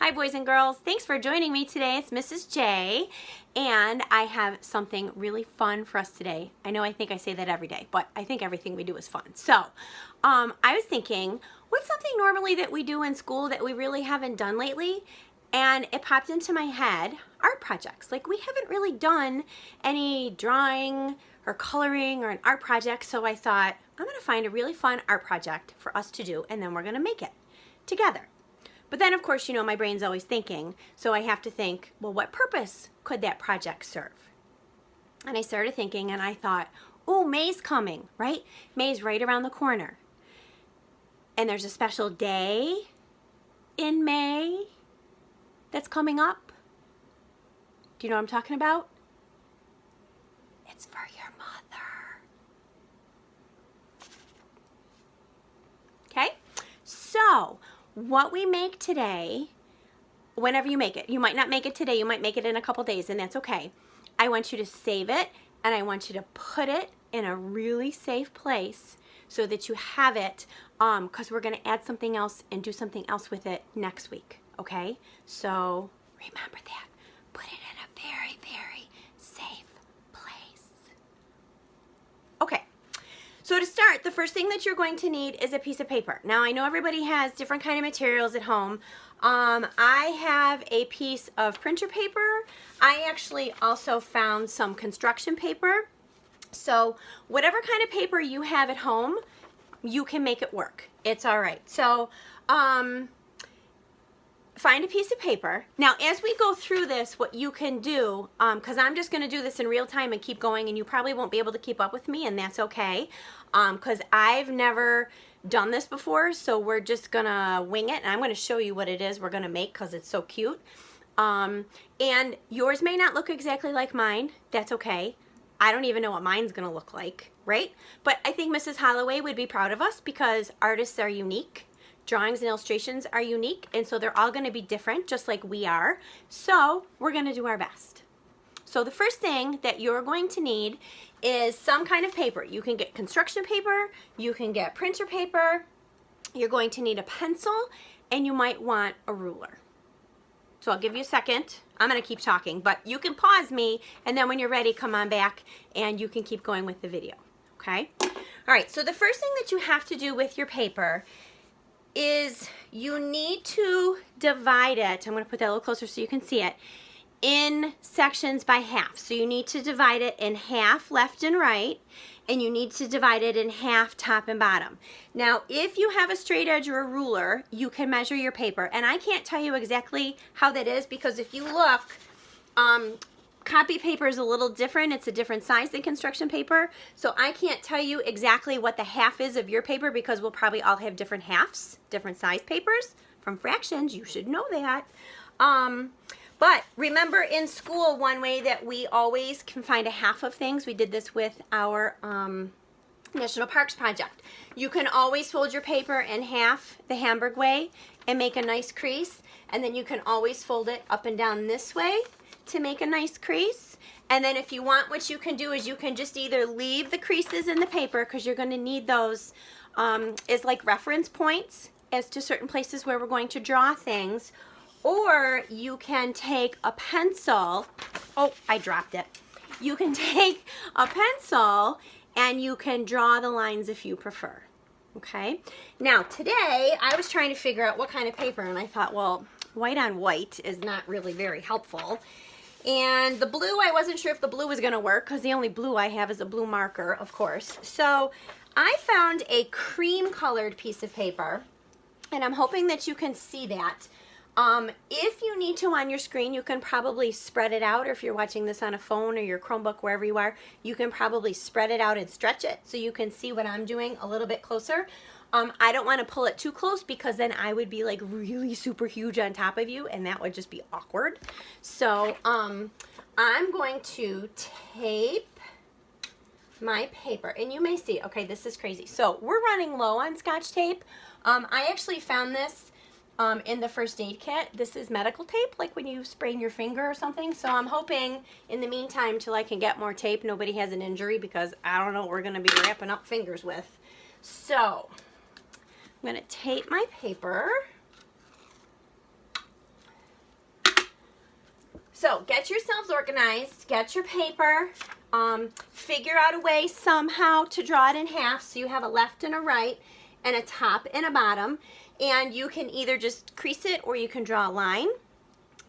Hi boys and girls, thanks for joining me today. It's Mrs. J and I have something really fun for us today. I think I say that every day, but I think everything we do is fun. So I was thinking, what's something normally that we do in school that we really haven't done lately? And it popped into my head, art projects. Like we haven't really done any drawing or coloring or an art project, so I thought I'm gonna find a really fun art project for us to do and then we're gonna make it together. But then, of course, you know, my brain's always thinking, so I have to think, well, what purpose could that project serve? And I started thinking, and I thought, oh, May's coming, right? May's right around the corner. And there's a special day in May that's coming up. Do you know what I'm talking about? It's for your mother. Okay? So, what we make today, whenever you make it, you might not make it today, you might make it in a couple days, and that's okay. I want you to save it, and I want you to put it in a really safe place so that you have it, because we're going to add something else and do something else with it next week, okay? So remember that. Put it in a very, very safe place. Okay. So to start, the first thing that you're going to need is a piece of paper. Now, I know everybody has different kind of materials at home. I have a piece of printer paper. I actually also found some construction paper. So whatever kind of paper you have at home, you can make it work. It's all right. So find a piece of paper. Now, as we go through this, what you can do, because I'm just going to do this in real time and keep going, and you probably won't be able to keep up with me, and that's okay, because I've never done this before, so we're just going to wing it, and I'm going to show you what it is we're going to make because it's so cute. And yours may not look exactly like mine. That's okay. I don't even know what mine's going to look like, right? But I think Mrs. Holloway would be proud of us because artists are unique. Drawings and illustrations are unique, and so they're all going to be different, just like we are. So we're going to do our best. So the first thing that you're going to need is some kind of paper. You can get construction paper, you can get printer paper, you're going to need a pencil, and you might want a ruler. So I'll give you a second. I'm going to keep talking, but you can pause me, and then when you're ready, come on back, and you can keep going with the video, okay? All right, so the first thing that you have to do with your paper is you need to divide it, I'm going to put that a little closer so you can see it, in sections by half. So you need to divide it in half left and right, and you need to divide it in half top and bottom. Now, if you have a straight edge or a ruler, you can measure your paper. And I can't tell you exactly how that is because if you look, copy paper is a little different. It's a different size than construction paper. So I can't tell you exactly what the half is of your paper because we'll probably all have different halves, different size papers. From fractions, you should know that. But remember in school, one way that we always can find a half of things, we did this with our National Parks project. You can always fold your paper in half the Hamburg way and make a nice crease. And then you can always fold it up and down this way to make a nice crease. And then if you want, what you can do is you can just either leave the creases in the paper because you're going to need those as like reference points as to certain places where we're going to draw things, or you can take a pencil. Oh, I dropped it. You can take a pencil and you can draw the lines if you prefer. Okay. Now today I was trying to figure out what kind of paper, and I thought, well, white on white is not really very helpful. And the blue, I wasn't sure if the blue was going to work because the only blue I have is a blue marker, of course. So I found a cream colored piece of paper, and I'm hoping that you can see that. If you need to on your screen, you can probably spread it out, or if you're watching this on a phone or your Chromebook, wherever you are, you can probably spread it out and stretch it so you can see what I'm doing a little bit closer. I don't want to pull it too close because then I would be like really super huge on top of you and that would just be awkward. So I'm going to tape my paper, and you may see, okay, this is crazy. So we're running low on Scotch tape. I actually found this in the first aid kit. This is medical tape, like when you sprain your finger or something. So I'm hoping in the meantime till I can get more tape, nobody has an injury because I don't know what we're going to be wrapping up fingers with. So I'm going to tape my paper So get yourselves organized, get your paper, figure out a way somehow to draw it in half so you have a left and a right and a top and a bottom. And you can either just crease it or you can draw a line.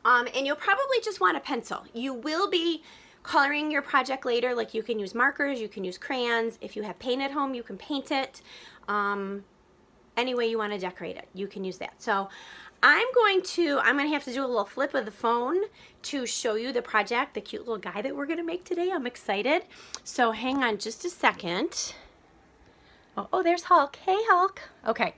And you'll probably just want a pencil. You will be coloring your project later, like you can use markers, you can use crayons. If you have paint at home, you can paint it. Any way you want to decorate it, you can use that. So I'm going to have to do a little flip of the phone to show you the project, the cute little guy that we're going to make today. I'm excited. So hang on just a second. Oh, there's Hulk. Hey, Hulk. Okay.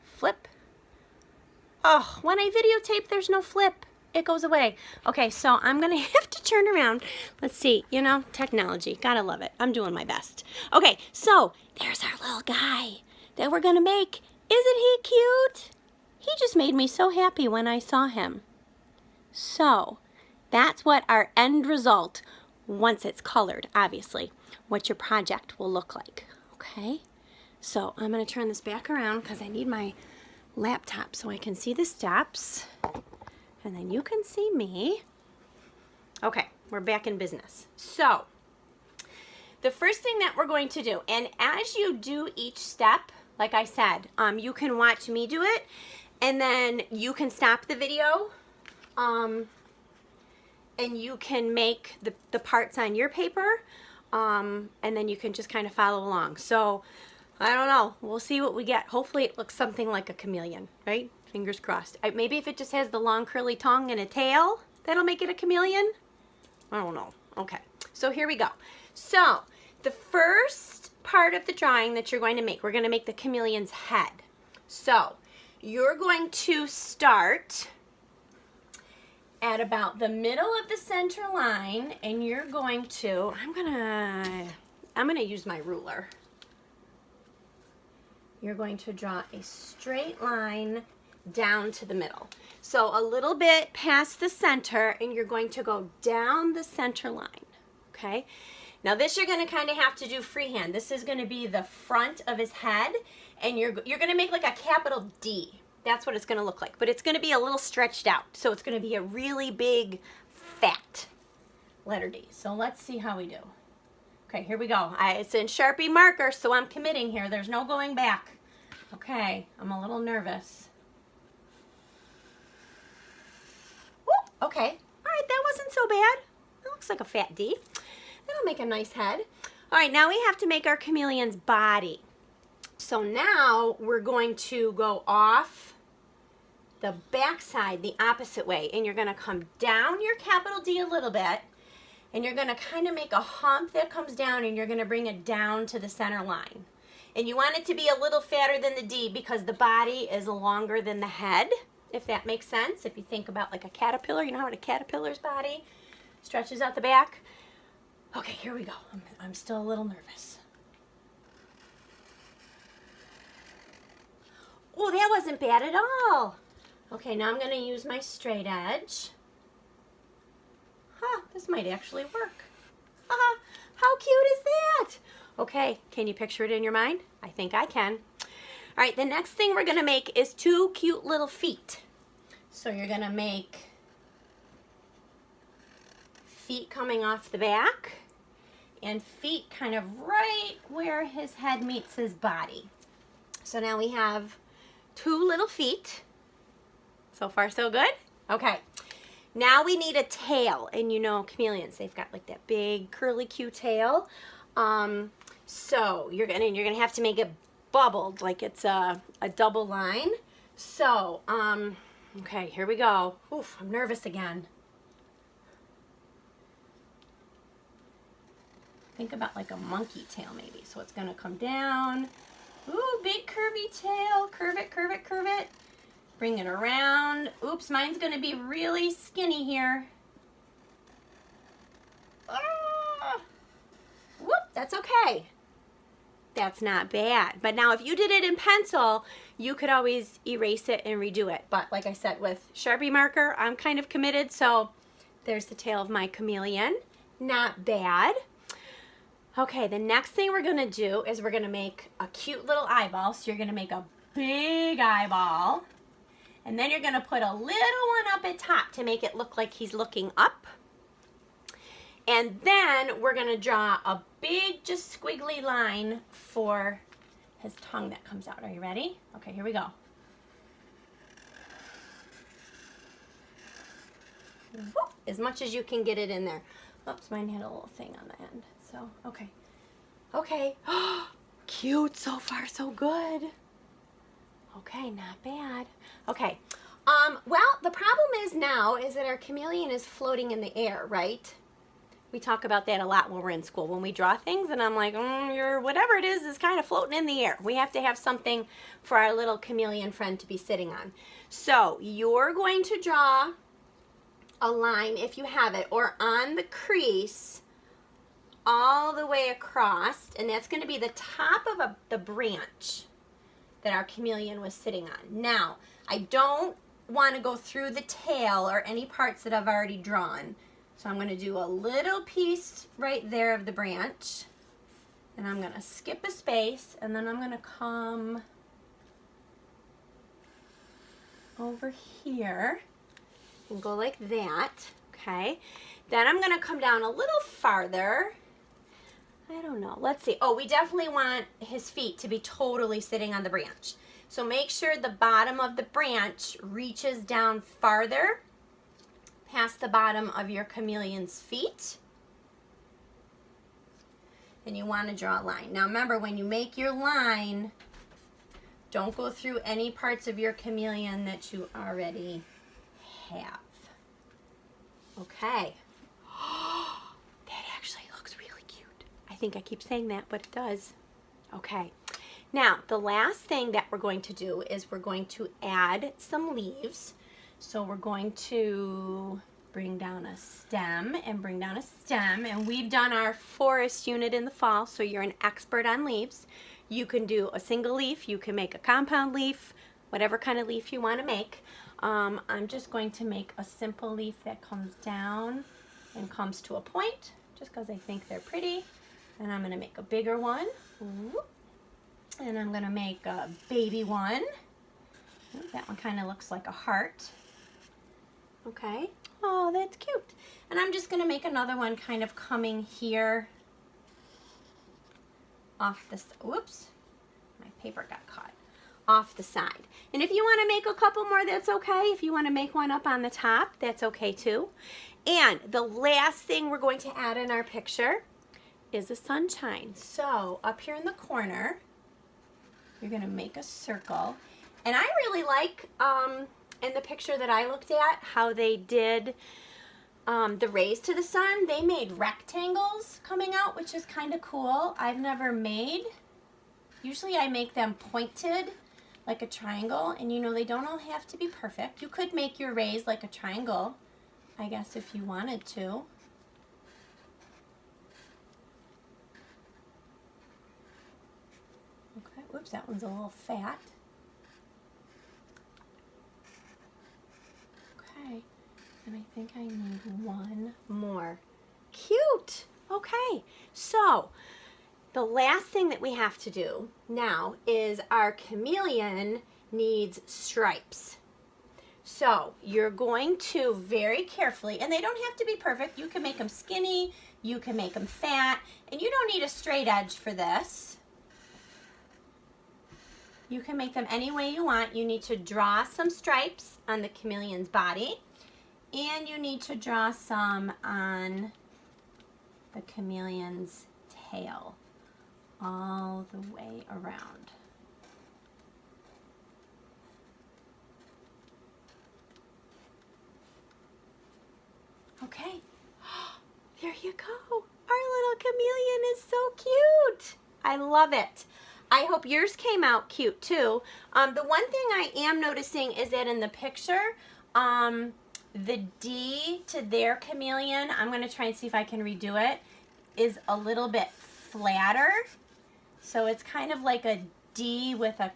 Flip. Oh, when I videotape, there's no flip. It goes away. Okay, so I'm going to have to turn around. Let's see. You know, technology. Gotta love it. I'm doing my best. Okay, so there's our little guy that we're going to make. Isn't he cute? He just made me so happy when I saw him. So that's what our end result, once it's colored, obviously, what your project will look like. Okay, so I'm going to turn this back around because I need my laptop so I can see the steps. And then you can see me. Okay, we're back in business. So the first thing that we're going to do, and as you do each step, like I said, you can watch me do it, and then you can stop the video, and you can make the parts on your paper, and then you can just kind of follow along. So I don't know. We'll see what we get. Hopefully it looks something like a chameleon, right? Fingers crossed. Maybe if it just has the long curly tongue and a tail, that'll make it a chameleon. I don't know. Okay, so here we go. So the first part of the drawing that you're going to make, we're going to make the chameleon's head. So you're going to start at about the middle of the center line, and you're going to, I'm gonna use my ruler. You're going to draw a straight line down to the middle. So a little bit past the center, and you're going to go down the center line, okay? Now this you're gonna kind of have to do freehand. This is gonna be the front of his head, and you're gonna make like a capital D. That's what it's gonna look like, but it's gonna be a little stretched out. So it's gonna be a really big, fat letter D. So let's see how we do. Okay, here we go. It's in Sharpie marker, so I'm committing here. There's no going back. Okay, I'm a little nervous. Whoop, okay, all right, that wasn't so bad. That looks like a fat D. That'll make a nice head. All right, now we have to make our chameleon's body. So now we're going to go off the back side the opposite way, and you're gonna come down your capital D a little bit, and you're gonna kind of make a hump that comes down, and you're gonna bring it down to the center line. And you want it to be a little fatter than the D because the body is longer than the head, if that makes sense. If you think about like a caterpillar, you know how a caterpillar's body stretches out the back? Okay, here we go. I'm still a little nervous. Oh, that wasn't bad at all. Okay, now I'm gonna use my straight edge. Huh, this might actually work. Haha, how cute is that? Okay, can you picture it in your mind? I think I can. All right, the next thing we're gonna make is two cute little feet. So you're gonna make feet coming off the back and feet kind of right where his head meets his body. So now we have two little feet. So far, so good? Okay. Now we need a tail, and you know chameleons, they've got like that big curly cute tail. So you're gonna have to make it bubbled like it's a double line. So okay, here we go. Oof, I'm nervous again. Think about like a monkey tail maybe. So it's gonna come down. Ooh, big curvy tail. Curve it, curve it, curve it. Bring it around. Oops, mine's gonna be really skinny here. Ah! Whoop, that's okay. That's not bad. But now if you did it in pencil, you could always erase it and redo it. But like I said, with Sharpie marker, I'm kind of committed. So there's the tail of my chameleon. Not bad. Okay, the next thing we're gonna do is we're gonna make a cute little eyeball. So you're gonna make a big eyeball. And then you're going to put a little one up at top to make it look like he's looking up. And then we're going to draw a big, just squiggly line for his tongue that comes out. Are you ready? Okay, here we go. Whoop, as much as you can get it in there. Oops, mine had a little thing on the end. So, okay. Okay. Cute. So far, so good. Okay, not bad. Okay. Well, the problem is now is that our chameleon is floating in the air, right? We talk about that a lot when we're in school. When we draw things and I'm like, your whatever it is kind of floating in the air. We have to have something for our little chameleon friend to be sitting on. So you're going to draw a line, if you have it, or on the crease all the way across, and that's going to be the top of the branch that our chameleon was sitting on. Now, I don't want to go through the tail or any parts that I've already drawn. So I'm going to do a little piece right there of the branch, and I'm going to skip a space, and then I'm going to come over here and go like that, okay? Then I'm going to come down a little farther. I don't know. Let's see. Oh, we definitely want his feet to be totally sitting on the branch. So make sure the bottom of the branch reaches down farther past the bottom of your chameleon's feet. And you want to draw a line. Now remember, when you make your line, don't go through any parts of your chameleon that you already have. Okay. That actually looks really cute. I think I keep saying that, but it does. Okay. Now, the last thing that we're going to do is we're going to add some leaves. So we're going to bring down a stem and bring down a stem. And we've done our forest unit in the fall, so you're an expert on leaves. You can do a single leaf, you can make a compound leaf, whatever kind of leaf you want to make. I'm just going to make a simple leaf that comes down and comes to a point, just because I think they're pretty. And I'm going to make a bigger one. And I'm going to make a baby one. That one kind of looks like a heart. Okay. Oh, that's cute. And I'm just going to make another one kind of coming here off the, whoops, my paper got caught, off the side. And if you want to make a couple more, that's okay. If you want to make one up on the top, that's okay too. And the last thing we're going to add in our picture is the sunshine. So up here in the corner, you're going to make a circle. And I really like, in the picture that I looked at, how they did the rays to the sun. They made rectangles coming out, which is kind of cool. I've never made. Usually I make them pointed like a triangle, and you know, they don't all have to be perfect. You could make your rays like a triangle, I guess, if you wanted to. Okay, whoops, that one's a little fat. Okay, and I think I need one more. Cute! Okay, so the last thing that we have to do now is our chameleon needs stripes. So you're going to very carefully, and they don't have to be perfect. You can make them skinny, you can make them fat, and you don't need a straight edge for this. You can make them any way you want. You need to draw some stripes on the chameleon's body, and you need to draw some on the chameleon's tail all the way around. Okay, there you go. Our little chameleon is so cute. I love it. I hope yours came out cute too. The one thing I am noticing is that in the picture, the D to their chameleon, I'm going to try and see if I can redo it, is a little bit flatter. So it's kind of like a D with a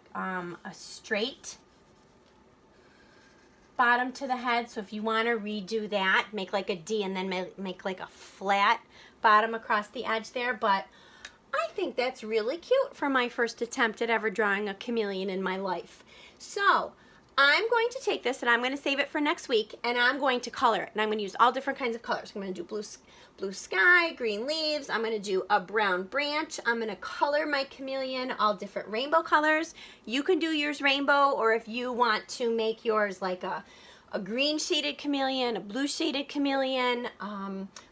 straight bottom to the head. So if you want to redo that, make like a D and then make like a flat bottom across the edge there. But I think that's really cute for my first attempt at ever drawing a chameleon in my life. So I'm going to take this and I'm going to save it for next week, and I'm going to color it. And I'm going to use all different kinds of colors. I'm going to do blue sky, green leaves. I'm going to do a brown branch. I'm going to color my chameleon all different rainbow colors. You can do yours rainbow, or if you want to make yours like a green shaded chameleon, a blue shaded chameleon,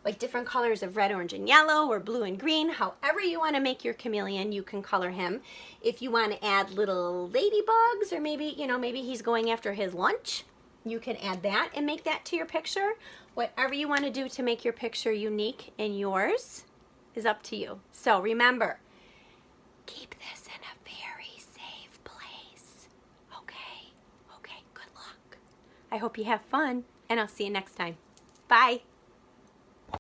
like different colors of red, orange, and yellow, or blue and green. However you want to make your chameleon, you can color him. If you want to add little ladybugs, or maybe, you know, maybe he's going after his lunch, you can add that and make that to your picture. Whatever you want to do to make your picture unique and yours is up to you. So remember, keep this in a very safe place. Okay? Okay, good luck. I hope you have fun, and I'll see you next time. Bye.